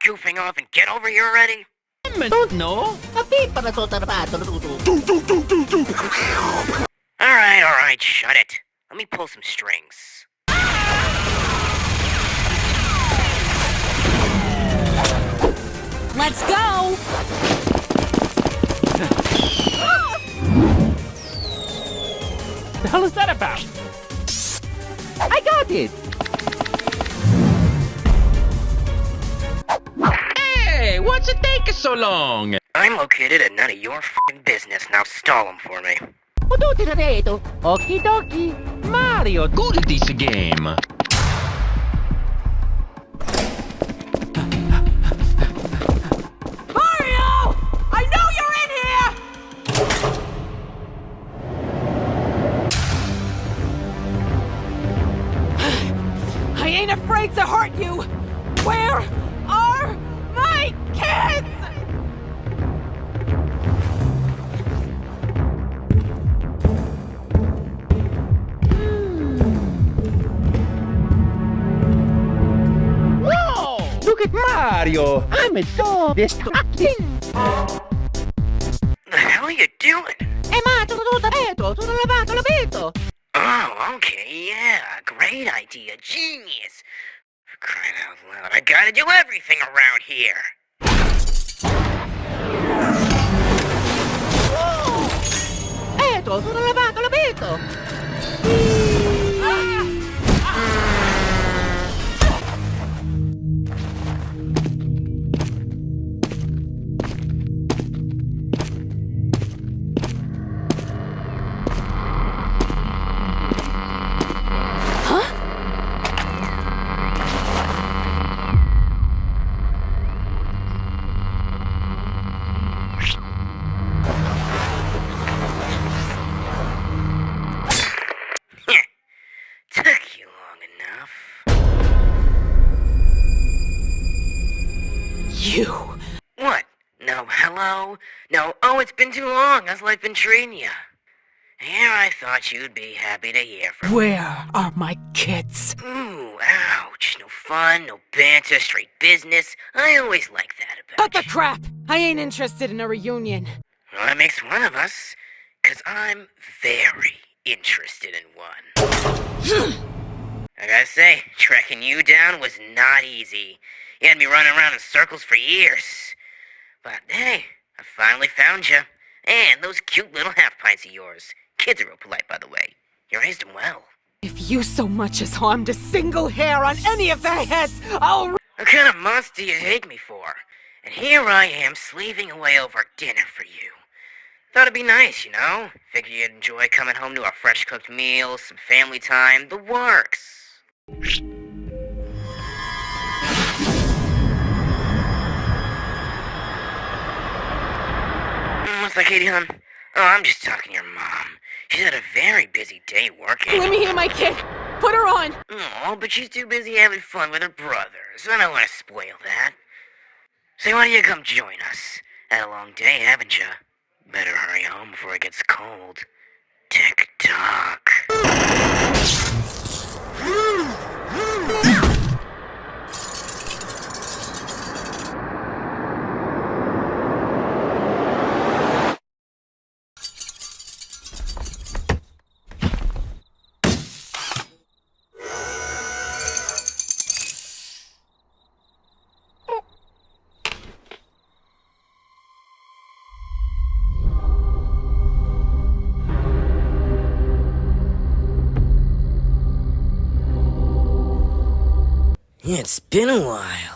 goofing off and get over here already? Don't know. Alright, shut it. Let me pull some strings. Let's go! The hell is that about? I got it! Hey, what's it taking so long? I'm located at none of your f***ing business. Now stall them for me. Okie dokie. Mario, good this game. Mario! I know you're in here! I ain't afraid to hurt you! Where are my kids? Look at Mario! I'm a dog distracting! The hell are you doing? Oh, okay, yeah, great idea, genius. For crying out loud, I gotta do everything around here. Took you long enough. You. What? No hello? No, oh, it's been too long. How's life been treating you? Here I thought you'd be happy to hear from me. Where are my kids? Ooh, ouch. No fun, no banter, straight business. I always like that about Cut the you. crap! I ain't interested in a reunion. Well, that makes one of us. 'Cause I'm very interested in one. I gotta say, tracking you down was not easy. You had me running around in circles for years. But hey, I finally found you. And those cute little half pints of yours. Kids are real polite, by the way. You raised them well. If you so much as harmed a single hair on any of their heads, I'll... What kind of monster you take me for? And here I am slaving away over dinner for you. Thought it'd be nice, you know? Figured you'd enjoy coming home to a fresh-cooked meal, some family time, the works. What's that, Katie, hon? Oh, I'm just talking to your mom. She's had a very busy day working. Let me hear my kid! Put her on! Oh, but she's too busy having fun with her brothers. I don't want to spoil that. Say, why don't you come join us? Had a long day, haven't you? Better hurry home before it gets cold. Tick-tock. Yeah, it's been a while.